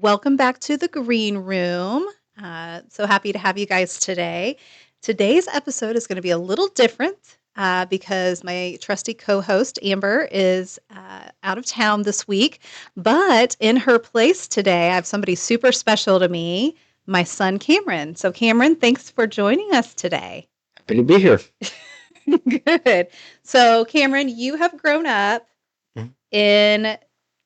Welcome back to the Green Room. So happy to have you guys today. Today's episode is going to be a little different because my trusty co host, Amber, is out of town this week. But in her place today, I have somebody super special to me, my son, Cameron. So, Cameron, thanks for joining us today. Happy to be here. Good. So, Cameron, you have grown up Mhm. in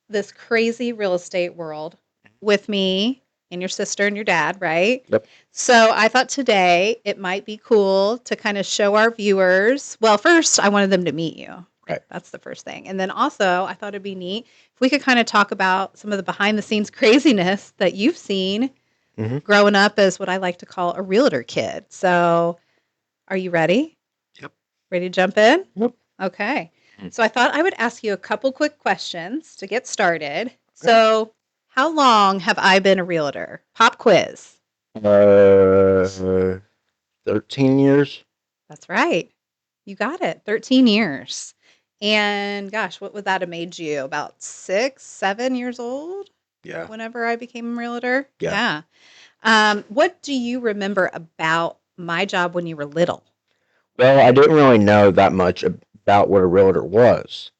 this crazy real estate world with me and your sister and your dad, right? Yep. So I thought today it might be cool to kind of show our viewers. Well, first, I wanted them to meet you. Right. That's the first thing. And then also, I thought it'd be neat if we could kind of talk about some of the behind the scenes craziness that you've seen Mhm. growing up as what I like to call a realtor kid. So, are you ready? Yep. Ready to jump in? Yep. Okay. Mm. So I thought I would ask you a couple quick questions to get started. So, how long have I been a realtor? Pop quiz. 13 years. That's right. You got it. 13 years. And gosh, what would that have made you? About 6, 7 years old Yeah. whenever I became a realtor? Yeah. What do you remember about my job when you were little? Well, I didn't really know that much about what a realtor was,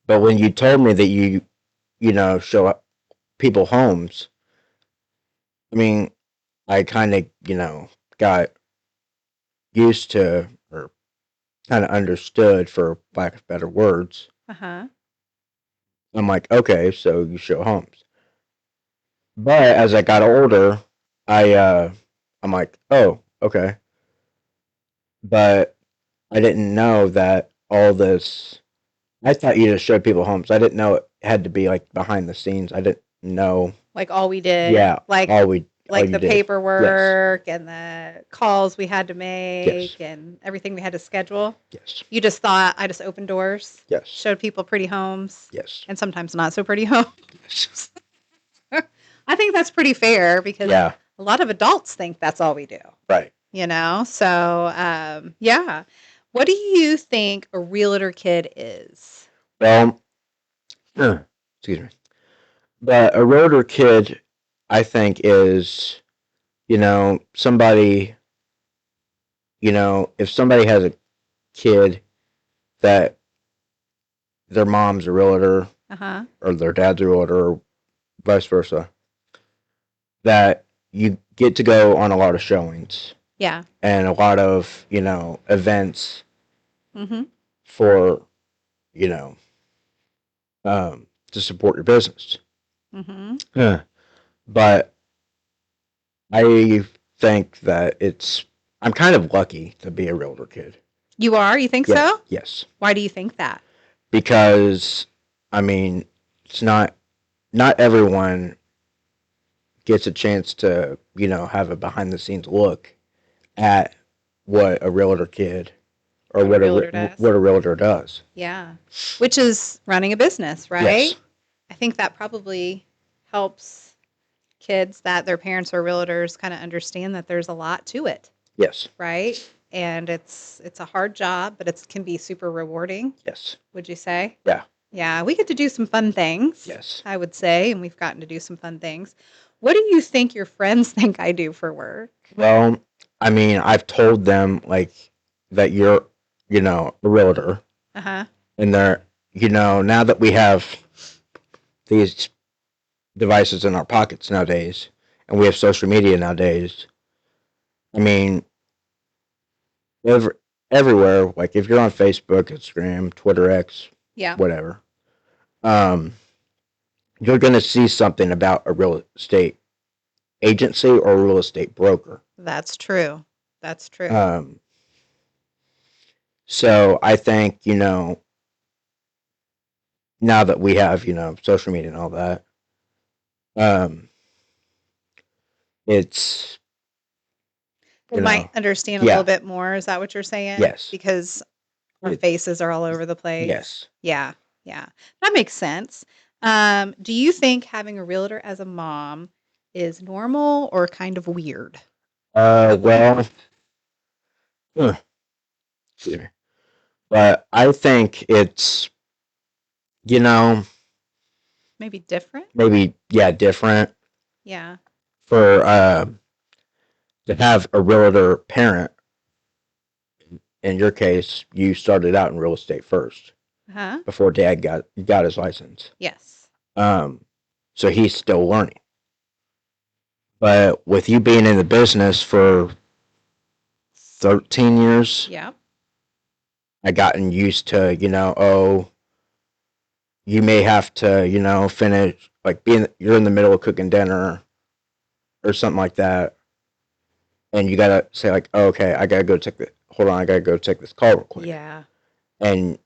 but when you told me that you show up people homes, I mean, I kind of, got used to or kind of understood, for lack of better words. Uh huh. I'm like, okay, so you show homes. But as I got older, I'm like, oh, okay. But I didn't know that all this. I thought you just showed people homes. I didn't know it had to be like behind the scenes. I didn't know. Like all we did, Yeah, like all like you the did. Yes, paperwork and the calls we had to yes, make and everything we had to schedule. yes, You just thought I just opened doors, yes, showed people pretty homes, yes, and sometimes not so pretty homes. yes. I think that's pretty fair because Yeah, a lot of adults think that's all we do, right. So, yeah. What do you think a realtor kid is? Well, excuse me. But a rotor kid, I think, is somebody. If somebody has a kid that their mom's a realtor Uh huh. or their dad's a realtor or vice versa, that you get to go on a lot of showings Yeah. and a lot of events Mm-hmm. for you know to support your business. Mm-hmm. Yeah. But I think that I'm kind of lucky to be a realtor kid. You are? You think Yes, so? yes, Why do you think that? because I mean it's not everyone gets a chance to have a behind the scenes look at what a realtor kid or What a realtor does. what a realtor does. Yeah. Which is running a business, Yes, right? I think that probably helps kids that their parents are realtors kind of understand that there's a lot to it, yes, right? And it's a hard job, but it can be super rewarding, yes, would you say? yeah, Yeah, we get to do some fun things, yes. I would say, and we've gotten to do some fun things. What do you think your friends think I do for work? Well, I mean, I've told them like that you're, a realtor, Uh-huh. and they're, now that we have these devices in our pockets nowadays, and we have social media nowadays. I mean, every, everywhere. Like if you're on Facebook, Instagram, Twitter, X, Yeah, whatever, um, you're gonna see something about a real estate agency or a real estate broker. that's true. That's true. Um, so I think now that we have social media and all that, um, it's They might understand a little yeah, bit more, is that what you're saying? yes, Because our it, faces are all over the place. yes. Yeah, yeah. That makes sense. Do you think having a realtor as a mom is normal or kind of weird? Well, uh, excuse me. But I think it's you know Maybe different? maybe, yeah, different. Yeah. for to have a realtor parent. In your case, you started out in real estate first Huh? before Dad got his license. Yes. Um, so he's still learning. But with you being in the business for 13 years, Yep. I gotten used to, oh, you may have to, finish like being you're in the middle of cooking dinner or something like that, and you gotta say like, oh, okay, I gotta go take the hold on, I gotta go take this call real quick. Yeah. And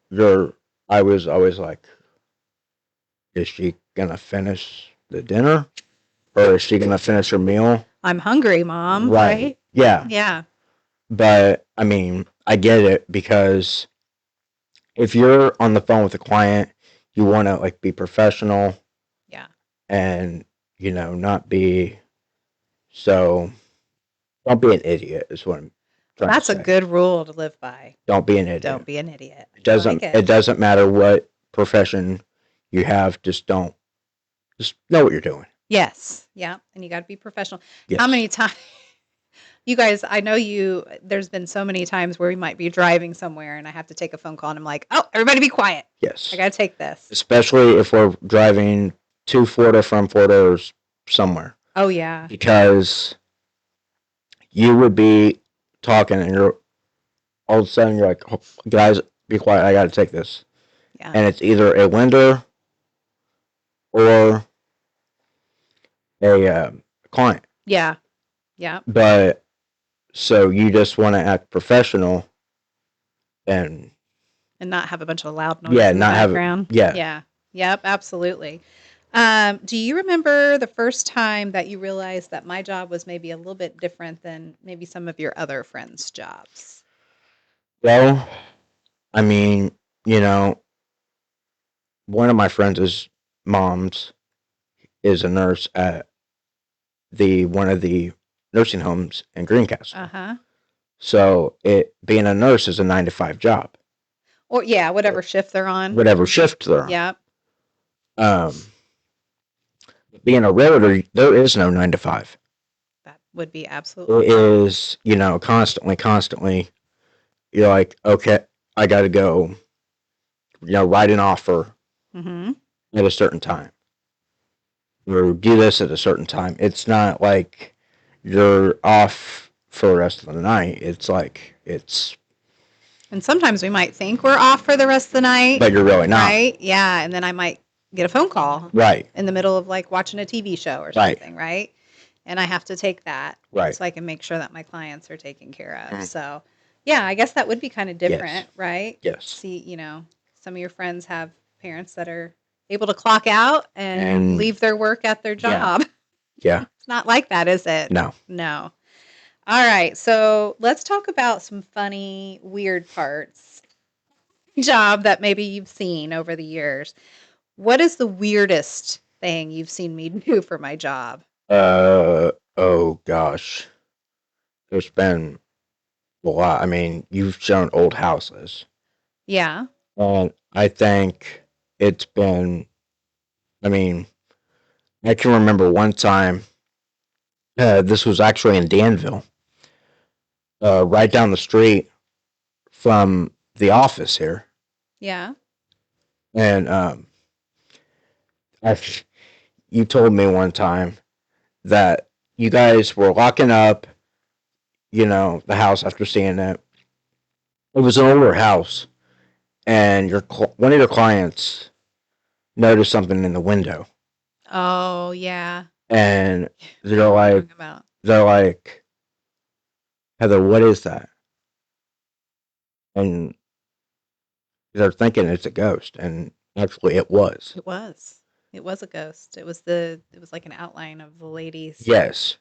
you're, I was always like, is she gonna finish the dinner or is she gonna finish her meal? I'm hungry, Mom. Right. Right? Yeah. Yeah. But I mean, I get it because if you're on the phone with a client, you want to like be professional Yeah. and not be so. Don't be an idiot. Is what I'm trying to That's a say. good rule to live by. Don't be an idiot. Don't be an idiot. It I like doesn't. it. It doesn't matter what profession you have. Just don't. Just know what you're doing. Yes. Yeah. And you got to be professional. How Yes. many times, you guys, I know there's been so many times where we might be driving somewhere and I have to take a phone call and I'm like, oh, everybody be quiet. I Yes. got to take this. Especially if we're driving to Florida from Florida or somewhere, Oh, yeah. because you would be talking and you're all of a sudden you're like, oh, guys, be quiet. I got to take this, Yeah. and it's either a lender or a client. Yeah. Yeah. But so you just want to act professional and And not have a bunch of loud noise yeah, in the not have background. yeah. Yeah. Yep. Absolutely. Do you remember the first time that you realized that my job was maybe a little bit different than maybe some of your other friends' jobs? Well, I mean, you know, one of my friends' moms is a nurse at the one of the nursing homes in Uh Greencastle. huh. So it being a nurse is a 9 to 5 job, Or yeah, whatever shift they're on. whatever shift they're on. Yep. Um, being a realtor, there is no 9 to 5. That would be absolutely It correct. is, constantly. You're like, okay, I got to go, write an offer Mm-hmm. at a certain time or do this at a certain time. It's not like you're off for the rest of the night. It's like And sometimes we might think we're off for the rest of the night, but you're really not. right? Yeah, and then I might get a phone call Right. in the middle of like watching a TV show or Right. something, right? And I have to take that Right. so I can make sure that my clients are taken care of. So, yeah, I guess that would be kind of different, right? Yes. See, some of your friends have parents that are able to clock out and And leave their work at their job. yeah. It's not like that, is it? No. No. All right, so let's talk about some funny, weird parts job that maybe you've seen over the years. What is the weirdest thing you've seen me do for my job? Oh gosh. There's been a lot. I mean, you've shown old houses. Yeah. And I think it's been, I mean, I can remember one time, this was actually in Danville, right down the street from the office here. Yeah. And I, you told me one time that you guys were locking up, the house after seeing it. It was an older house, and one of your clients noticed something in the window, Oh, yeah. and I know they're what you're like, talking about. they're like, Heather, what is that? And they're thinking it's a ghost, and actually it was. It was. It was a ghost. It was like an outline of the lady's Yes.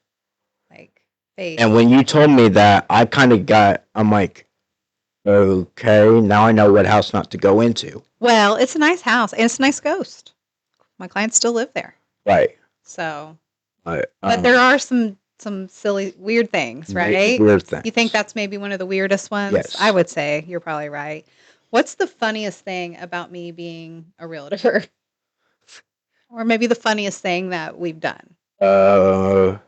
like face. And when you told me that, I'm like, okay, now I know what house not to go into. Well, it's a nice house and it's a nice ghost. My clients still live there. Right. So, I, but there are some silly weird things, right? weird things. You think that's maybe one of the weirdest ones? Yes. I would say you're probably right. What's the funniest thing about me being a realtor? Or maybe the funniest thing that we've done. Uh,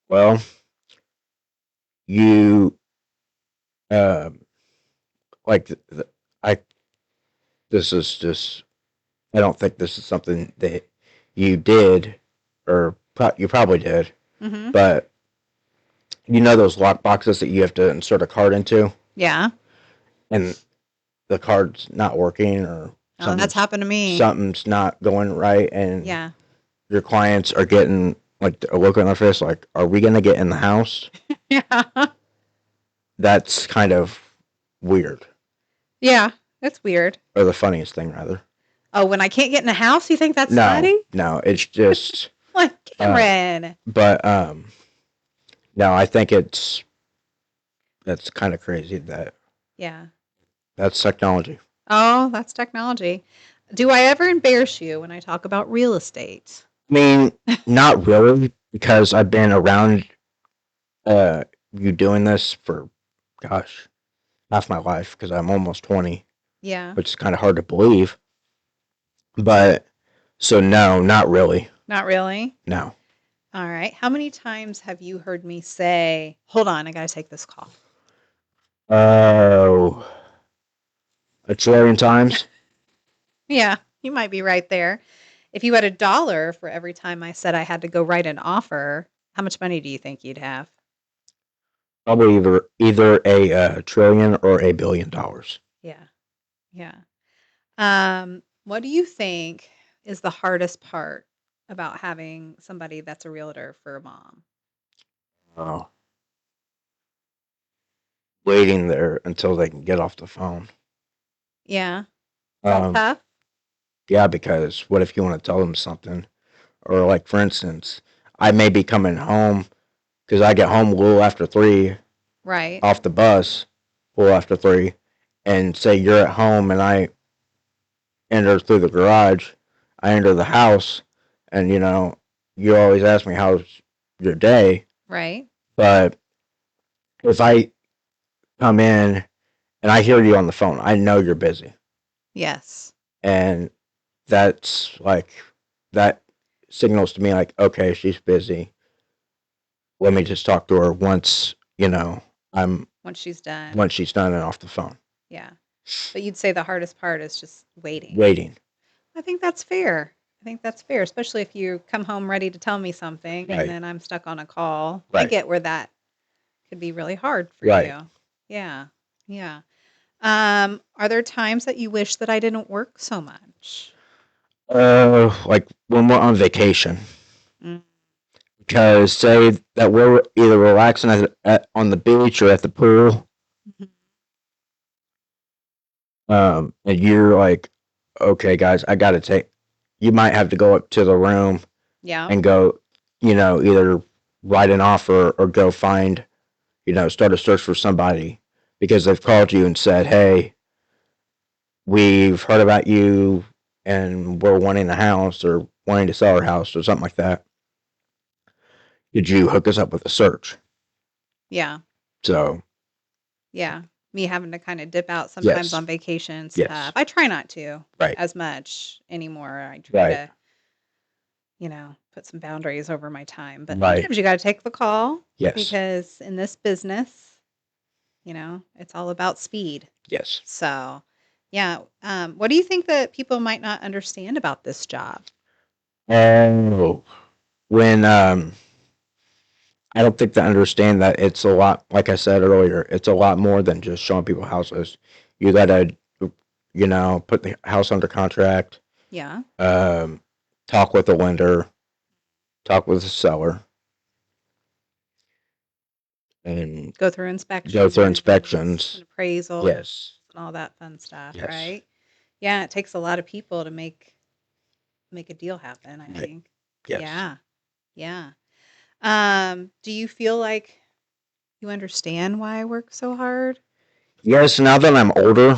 well, you um like I this is just I don't think this is something that you did or you probably did, Mhm. but you know those lock boxes that you have to insert a card into, Yeah. and the card's not working or Oh, that's something's happened to me. something's not going right, and Yeah. your clients are getting like a look on their face like, "Are we gonna get in the house?" Yeah. That's kind of weird, Yeah. It's weird. or the funniest thing rather. Oh, when I can't get in the house, you think that's No, funny? no, it's just, Like, uh, Cameron. but no, I think that's kind of crazy that Yeah. that's technology. Oh, that's technology. Do I ever embarrass you when I talk about real estate? I mean, not really, because I've been around uh you doing this for, gosh, half my life. Because I'm almost 20, Yeah. which is kind of hard to believe. But so no, not really. Not really. No. All right. How many times have you heard me say, hold on, I got to take this call? Oh, a trillion times. Yeah, you might be right there. If you had $1 for every time I said I had to go write an offer, how much money do you think you'd have? Probably either a trillion or $1 billion. Yeah. Yeah. What do you think is the hardest part about having somebody that's a realtor for a mom? Oh, waiting there until they can get off the phone. Yeah. Is that Um, tough? yeah, because what if you want to tell them something, or like for instance, I may be coming home because I get home a little after 3 Right. off the bus, a little after 3, and say you're at home and I enter through the garage, I enter the house, and you always ask me how's your day, Right. but if I come in and I hear you on the phone, I know you're busy, Yes. and that's like that signals to me like, okay, she's busy. Let me just talk to her I'm Once she's done. once she's done and off the phone. Yeah. But you'd say the hardest part is just waiting. Waiting. I think that's fair. I think that's fair, especially if you come home ready to tell me something and Right. then I'm stuck on a call. I Right. get where that could be really hard for Right. you. Yeah. Yeah. Are there times that you wish that I didn't work so much? Like when we're on vacation, Mm, because say that we're either relaxing on the beach or at the pool, mhm. and you're like, okay, guys, I gotta take. You might have to go up to the room Yeah. and go, either write an offer or go find, start a search for somebody because they've called you and said, hey, we've heard about you and we're wanting a house or wanting to sell our house or something like that. Did you hook us up with a search? Yeah. So, Yeah. Me having to kind of dip out sometimes yes, on vacation's yes, tough. I try not to right, as much anymore. I try right, to, put some boundaries over my time. But right, sometimes you got to take the call yes, because in this business, it's all about speed. yes. So, yeah. What do you think that people might not understand about this job? Oh, when I don't think they understand that it's a lot. Like I said earlier, it's a lot more than just showing people houses. You gotta, put the house under contract. Yeah. Um, talk with the lender, talk with the seller, and Go through go through inspections and inspections. appraisals Yes, and all that fun stuff, yes, right? Yeah, it takes a lot of people to make a deal happen, I right, think. yes, Yeah. Yeah. Do you feel like you understand why I work so hard? yes. Now that I'm older,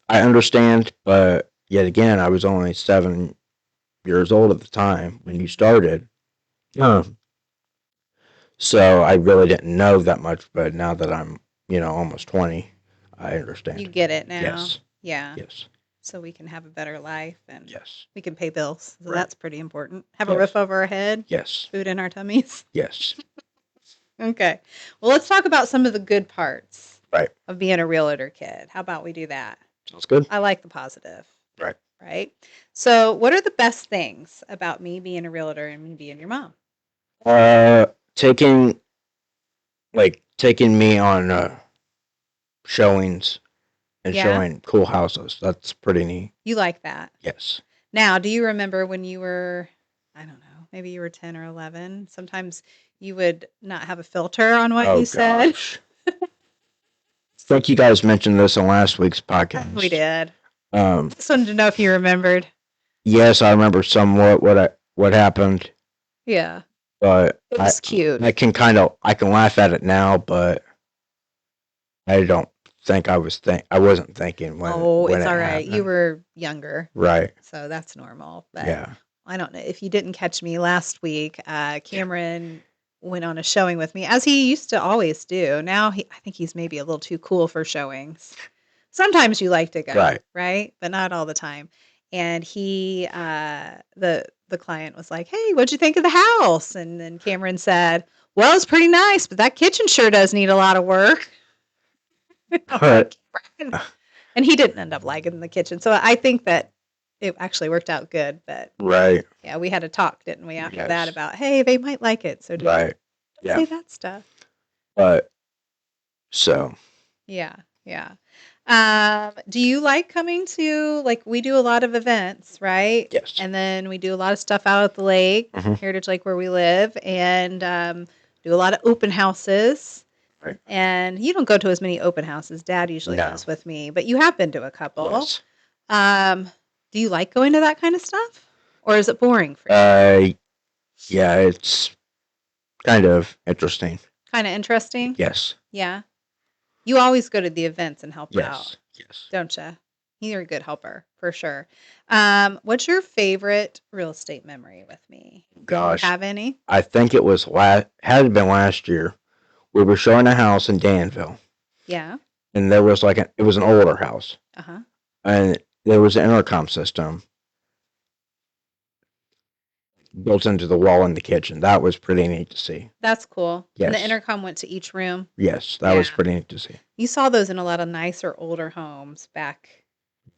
I understand. But yet again, I was only 7 years old at the time when you Mhm. started. Huh. So I really didn't know that much, but now that I'm, almost 20, I You understand. get it now. Yes. Yeah. Yes. so we can have a better life and Yes. we can pay bills. So Right. that's pretty important. Have a Yes. roof over our head, Yes. food in our tummies. Yes. Okay. Well, let's talk about some of the good parts Right. of being a realtor kid. How about we do that? Sounds good. I like the positive, Right. right? So, what are the best things about me being a realtor and me being your mom? Uh, taking taking me on showings and Yeah, showing cool houses. That's pretty neat. you like that. Yes. Now, do you remember when you were, I don't know, maybe you were 10 or 11? Sometimes you would not have a filter on what Oh you said. gosh. I think you guys mentioned this in last week's We podcast. did. Um, Just wanted to know if you remembered. yes, I remember somewhat what happened, Yeah, but it was cute. I can laugh at it now, but I don't think I wasn't thinking Oh, when it's it all right. You happened. were younger, Right. so that's normal. But Yeah. I don't know if you didn't catch me last week. Cameron went on a showing with me, as he used to always do. Now I think he's maybe a little too cool for showings. Sometimes you like to go, Right. right? But not all the time. And the client was like, "Hey, what'd you think of the house?" And then Cameron said, "Well, it's pretty nice, but that kitchen sure does need a lot of work." I'm like, But "Cameron." And he didn't end up liking the kitchen. So I think that it actually worked out good. But right. yeah, we had a talk, didn't we, after that Yes. about, hey, they might like it. So Right. don't Yeah. say that stuff. But so Yeah, yeah. Do you like coming to, like, we do a lot of events, right? yes. And then we do a lot of stuff out at the lake, Hmm. Heritage Lake, where we live, and do a lot of open houses. Right. And you don't go to as many open houses. Dad usually No. goes with me, but you have been to a couple. Yes. Um, do you like going to that kind of stuff? Or is it boring for you? Uh. Yeah. It's kind of interesting. Kind of interesting? Yes. Yeah. You always go to the events and help out, Yes. Yes. don't you? You're a good helper, for sure. What's your favorite real estate memory with me? Do you Gosh. have any? I think it was had been last year. We were showing a house in Danville, Yeah. and there was it was an older house, Uh-huh. and there was an intercom system built into the wall in the kitchen. That was pretty neat to see. That's cool. And the Yes. intercom went to each room. Yes, that was Yeah. pretty neat to see. You saw those in a lot of nicer, older homes back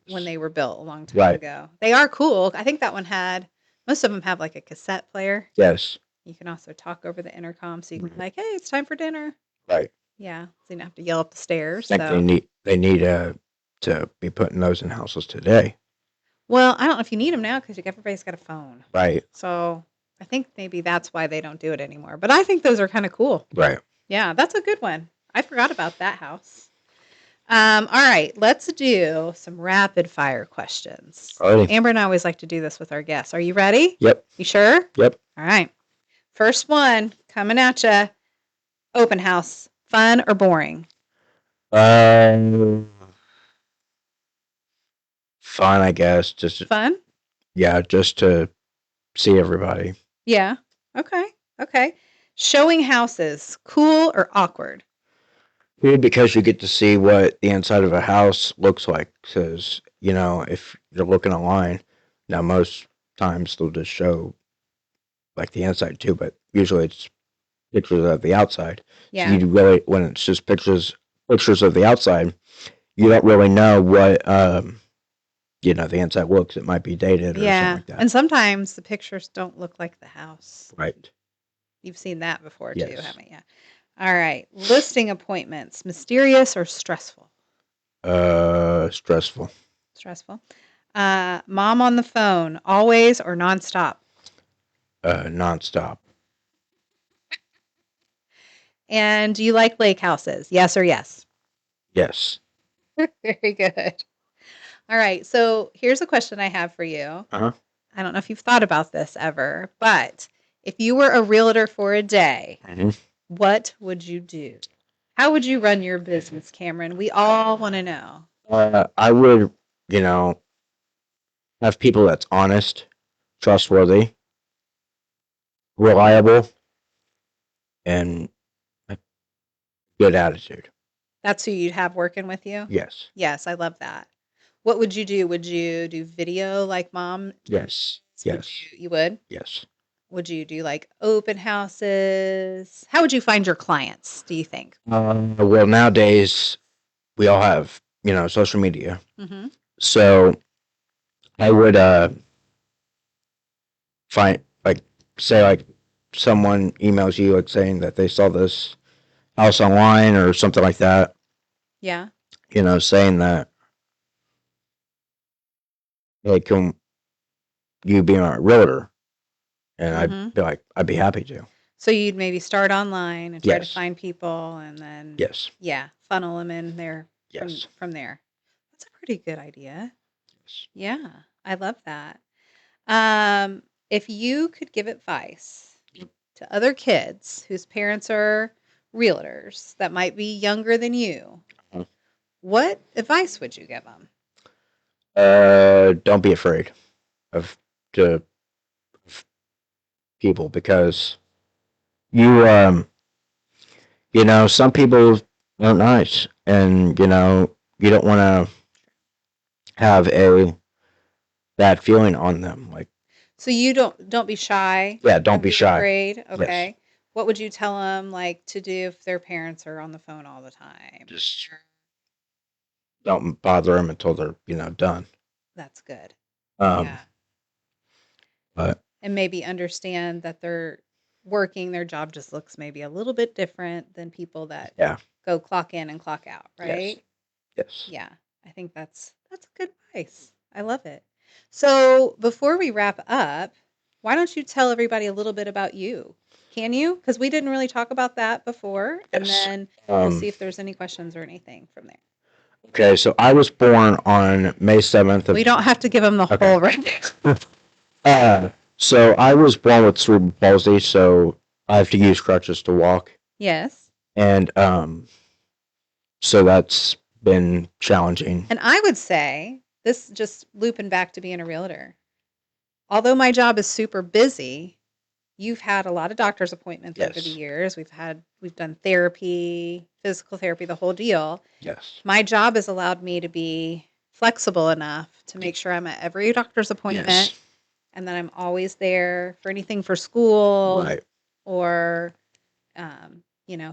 when they were built a long time Right. ago. They are cool. I think that one had, most of them have like a cassette player. Yes. You can also talk over the intercom so you can be Mhm. like, hey, it's time for dinner. Right. Yeah. So you don't have to yell up the stairs. I think So, they need to be putting those in houses today. well, I don't know if you need them now because everybody's got a phone. Right. So I think maybe that's why they don't do it anymore. But I think those are kind of cool. Right. Yeah, that's a good one. I forgot about that house. All right, let's do some rapid fire questions. Alrighty. Amber and I always like to do this with our guests. Are you ready? Yep. You sure? Yep. All right. First one coming at you. Open house, fun or boring? Um. Fun, I guess. Just Fun? yeah, just to see everybody. Yeah. Okay. Okay. Showing houses, cool or awkward? Good because you get to see what the inside of a house looks like. Because if you're looking online, now most times they'll just show like the inside too, but usually it's pictures of the outside. So Yeah. you really, when it's just pictures of the outside, you don't really know what the inside looks. It might be dated or something Yeah. like that. And sometimes the pictures don't look like the house. Right. You've seen that before too, Yes. haven't you? All right. Listing appointments, mysterious or stressful? Stressful. Stressful. Mom on the phone, always or nonstop? Nonstop. And do you like lake houses? Yes or yes? Yes. Very good. All right. So here's a question I have for you. Uh-huh. I don't know if you've thought about this ever, but if you were a realtor for a day, Mm-hmm. what would you do? How would you run your business, Cameron? We all want to know. I would, have people that's honest, trustworthy, reliable, and a good attitude. That's who you'd have working with you? Yes. Yes, I love that. What would you do? Would you do video like mom? Yes. Would Yes. you would? Yes. Would you do like open houses? How would you find your clients, do you think? Well, nowadays we all have, social media. Mm-hmm. So I would find like say like someone emails you like saying that they saw this house online or something like that, Yeah. saying that, hey, can you be my realtor? And I'd Mm-hmm. be like, I'd be happy to. So you'd maybe start online and try to Yes. find people and then Yes. yeah, funnel them in there Yes. from there. That's a pretty good idea. Yes. Yeah, I love that. Um, if you could give advice to other kids whose parents are realtors that might be younger than you, what advice would you give them? Don't be afraid of to of people because you some people aren't nice, and you don't want to have a bad feeling on them. Like, So you don't be shy. yeah, don't Don't be be shy. afraid. Yes, Okay. What would you tell them like to do if their parents are on the phone all the time? just don't bother them until they're done. That's good. Um, Yeah. but And maybe understand that they're working, their job just looks maybe a little bit different than people that yeah, go clock in and clock out, yes, right? yes. Yeah. I think that's a good advice. I love it. So, before we wrap up, why don't you tell everybody a little bit about you? Can you? Because we didn't really talk about that before, and Yes. then we'll Um, see if there's any questions or anything from there. okay, so I was born on May 7th We of. don't have to give them the Okay. whole right. So I was born with cerebral palsy, so I have to use crutches to walk, Yes. and so that's been challenging. And I would say this just looping back to being a realtor. Although my job is super busy, you've had a lot of doctor's appointments over the Yes. years. We've done therapy, physical therapy, the whole deal. Yes. My job has allowed me to be flexible enough to make sure I'm at every doctor's appointment Yes. and that I'm always there for anything for school Right. or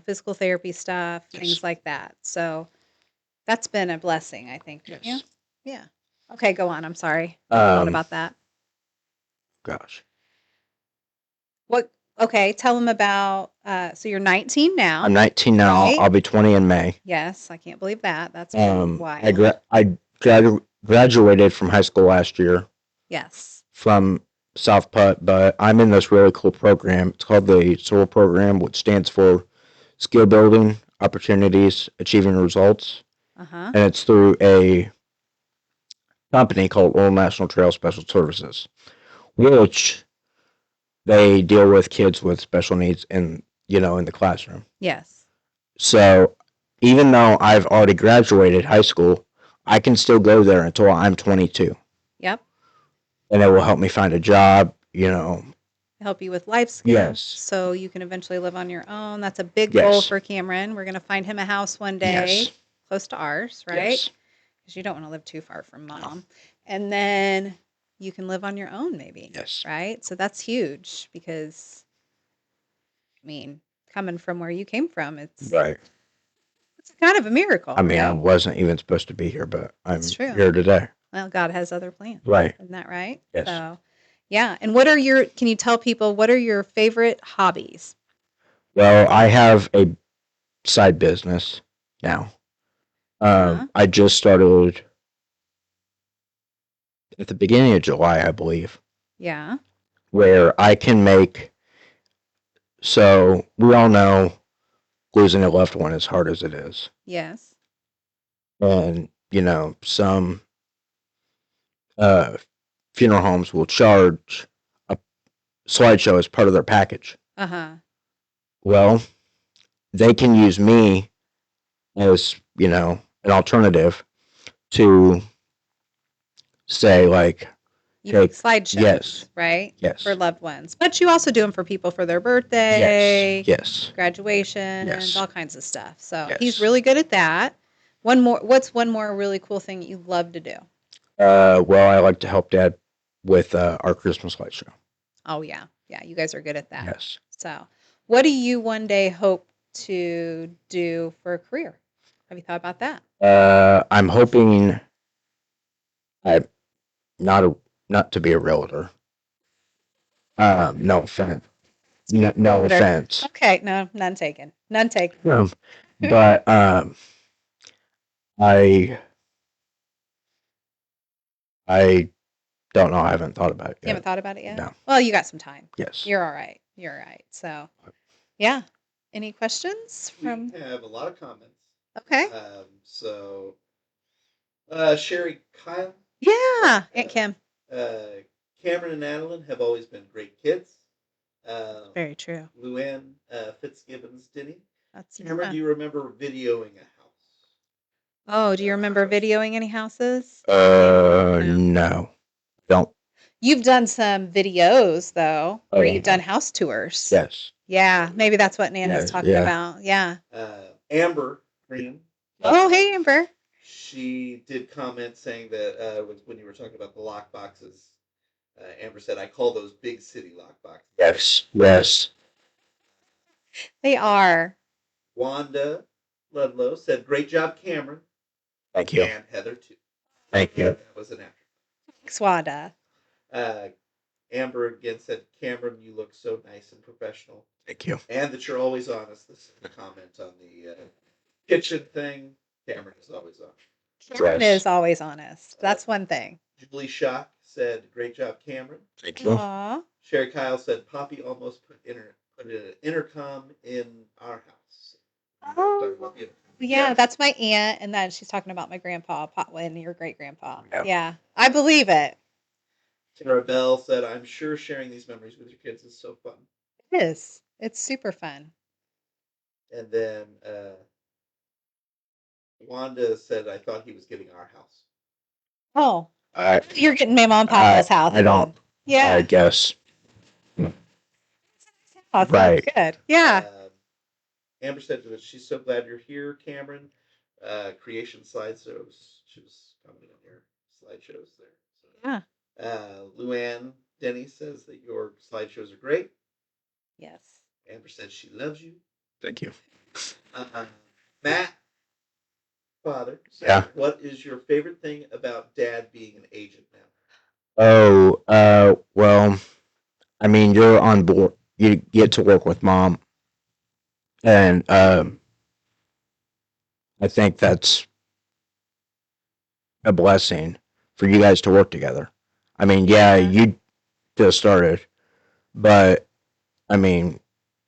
physical therapy stuff, Yes. things like that. So that's been a blessing, I think, don't you? Yes. Yeah. Okay, go on. I'm sorry. What Um. about that? Gosh. What okay, tell them about so you're 19 I'm now, 19 now. right? I'll be 20 in May. Yes, I can't believe that. That's pretty I wild. graduated from high school last year Yes. from South Putt, but I'm in this really cool program. It's called the SOAR program, which stands for Skill Building Opportunities Achieving Results, Uh-huh. and it's through a company called Old National Trail Special Services, which they deal with kids with special needs in the classroom. Yes. So even though I've already graduated high school, I can still go there until I'm 22, Yep. and it will help me find a job. Help you with life skills Yes. so you can eventually live on your own. That's a big goal Yes. for Cameron. We're going to find him a house one day Yes. close to ours, right? Yes. Because you don't want to live too far from No. mom. And then you can live on your own maybe, Yes. right? So that's huge because I mean, coming from where you came from, Right. it's kind of a miracle, I mean, I right? wasn't even supposed to be here, but That's I'm true. here today. Well, God has other plans. Right. Isn't that right? Yes. So, yeah. And can you tell people what are your favorite hobbies? Well, I have a side business now. Uh-huh. I just started at the beginning of July, I believe, Yeah. where I can make. So we all know losing a loved one as hard as it is, Yes. and some uh, funeral homes will charge a slideshow as part of their package. Uh-huh. Well, they can use me as an alternative to say like, You make okay, slideshows, yes, right? yes, For loved ones. But you also do them for people for their birthday, yes, yes, graduations, yes, all kinds of stuff. So he's yes. really good at that. What's one more really cool thing that you love to do? Well, I like to help Dad with our Christmas light show. Oh, yeah. Yeah, you guys are good at that. Yes. So, what do you one day hope to do for a career? Have you thought about that? I'm hoping I not a not to be a realtor. No offense. No Better. offense. Okay, no, none taken. None taken. But I I don't know. I haven't thought about it You haven't yet. thought about it yet? No. Well, you got some time. Yes. You're all right. You're all right. So, yeah. Any questions from? We have a lot of comments. Okay. So Sherry Kyle Yeah, said, Aunt Kim. Cameron and Adeline have always been great kids. Very true. Luann Fitzgibbons Denny. That's Cameron, yeah. do you remember videoing a house? Oh, do you remember videoing any houses? No. Don't. You've done some videos though, Oh where yeah. you've done house tours. Yes. Yeah, maybe that's what Nan is Yes. talking Yeah. about. Yeah. Amber Greene. Oh, hey, Amber. She did comment saying that when you were talking about the lock boxes, Amber said, "I call those big city lock boxes." Yes. Yes. They are. Wanda Ludlow said, "Great job, Cameron." Thank you. And Heather too. Thank you. That was an after. Thanks, Wanda. Amber again said, "Cameron, you look so nice and professional." Thank you. And that you're always honest. This is a comment on the kitchen thing. Cameron is always honest. Cameron Yes. is always honest. That's one thing. Julie Schock said, "Great job, Cameron." Thank you. Aw. Sherry Kyle said, "Poppy almost put an intercom in our house." Oh. Yeah, that's my aunt, and then she's talking about my grandpa, and your great grandpa. Yeah. Yeah, I believe it. Tara Bell said, "I'm sure sharing these memories with your kids is so fun." It is. It's super fun. And then Wanda said, "I thought he was getting our house." Oh, I you're getting Mama and Papa's house. I don't. Then. Yeah. I guess. Oh, so Right. that's good. Yeah. Amber said that she's so glad you're here, Cameron. Creation slideshows. She was commenting on your slideshows there. So, Yeah. Luann Denny says that your slideshows are great. Yes. Amber said she loves you. Thank you. Matt, father, said, Yeah. "What is your favorite thing about Dad being an agent now?" Oh. Well. I mean, you're on board. You get to work with Mom, and I think that's a blessing for you guys to work together. I mean, yeah, you just started, but I mean,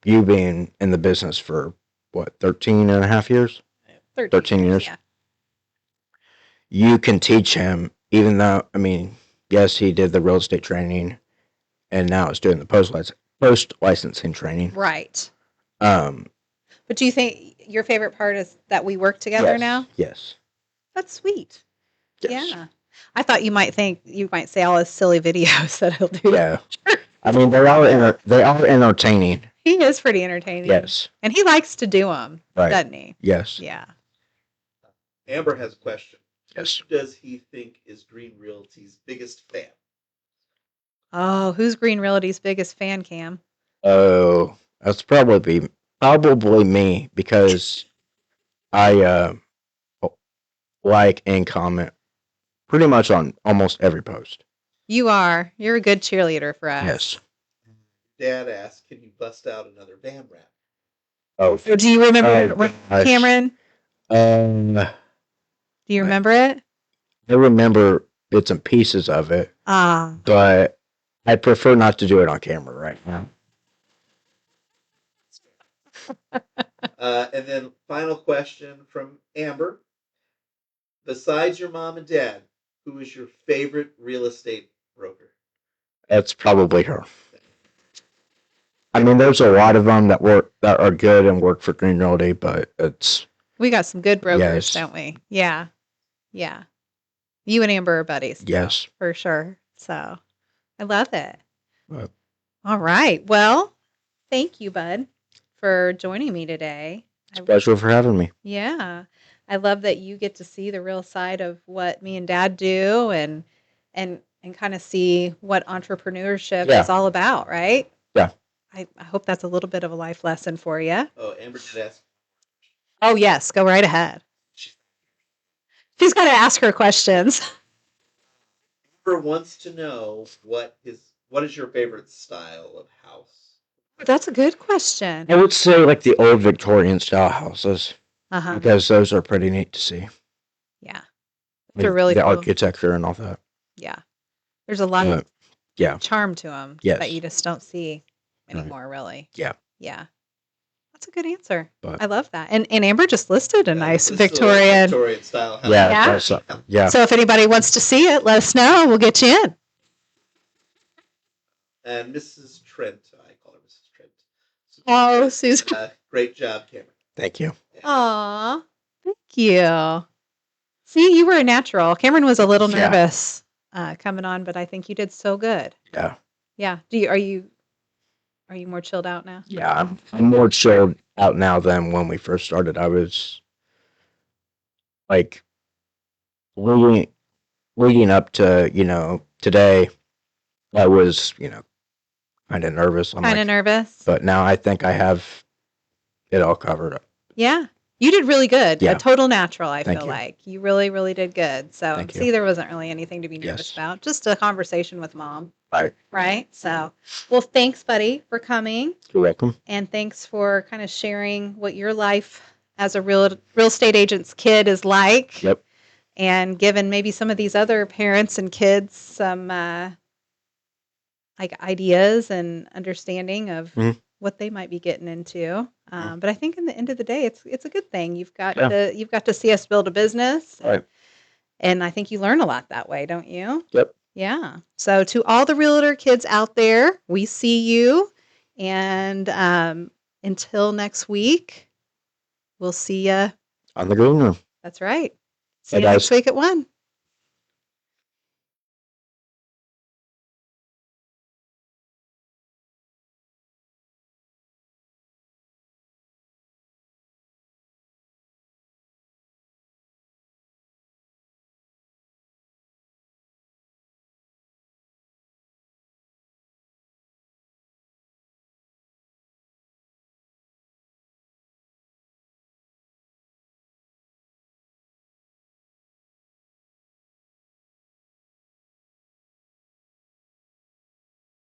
you being in the business for what, 13 and a half years? 13 years. Yeah. You can teach him, even though, I mean, yes, he did the real estate training and now it's doing the post licensing training. Right. Um, But do you think your favorite part is that we work together yes, now? yes. That's sweet. Yes. Yeah. I thought you might say all his silly videos that he'll do. Yeah. I mean, they are entertaining. He is pretty entertaining. Yes. And he likes to do them, Right. doesn't he? Yes. Yeah. Amber has a question. Yes. Who does he think is Greene Realty's biggest fan? Oh, who's Greene Realty's biggest fan, Cam? Oh, that's probably me because I like and comment pretty much on almost every post. You are. You're a good cheerleader for us. Yes. Dad asked, "Can you bust out another BAM rap?" Oh, So do you remember gosh. Cameron? Do you remember it? I remember bits and pieces of it, but I'd prefer not to do it on camera right now. And then final question from Amber. Besides your mom and dad, who is your favorite real estate broker? That's probably her. I mean, there's a lot of them that are good and work for Greene Realty, but we got some good brokers, yes. Don't we? Yeah. Yeah. You and Amber are buddies. Yes. For sure. So I love it. Well, all right. Well, thank you, Bud, for joining me today. It's a pleasure for having me. Yeah. I love that you get to see the real side of what me and Dad do, and kind of see what entrepreneurship is Yeah. all about, right? Yeah. I hope that's a little bit of a life lesson for you. Oh, Amber did ask. Oh yes, go right ahead. She, She's got to ask her questions. Amber wants to know what is your favorite style of house? That's a good question. I would say like the old Victorian style houses Uh-huh. because those are pretty neat to see. Yeah. They're Like really the cool. architecture and all that. Yeah. There's a lot of Yeah. charm to them Yes. that you just don't see Right. anymore, really. Yeah. Yeah. That's a good answer. But I love that. And Amber just listed a Yeah, nice this is a Victorian. Victorian style house. yeah, Yeah. that's yeah. So if anybody wants to see it, let us know. We'll get you in. And Mrs. Trent, I call her Mrs. Trent. Oh, Susan. Great job, Cameron. Thank you. Yeah. Aw. Thank you. See, you were a natural. Cameron was a little Yeah. nervous coming on, but I think you did so good. Yeah. Yeah. Are you more chilled out now? Yeah. I'm more chilled out now than when we first started. I was like leading up to, today, I was, kind of nervous. I'm Kind of like, nervous? but now I think I have it all covered up. Yeah. You did really good. Yeah. A total natural, I Thank feel you. like. You really, really did good. So, Thank you. see, there wasn't really anything to be nervous Yes. about. Just a conversation with Mom. Right. Right? So, well, thanks, buddy, for coming. You're welcome. And thanks for kind of sharing what your life as a real estate agent's kid is like. Yep. And giving maybe some of these other parents and kids some like ideas and understanding of what they might be getting into. But I think in the end of the day, it's a good thing. You've got to see us build a business, Right. And I think you learn a lot that way, don't you? Yep. Yeah. So to all the realtor kids out there, we see you, and until next week, we'll see you On the Greene room. That's right. See Hey, you guys. next week at 1.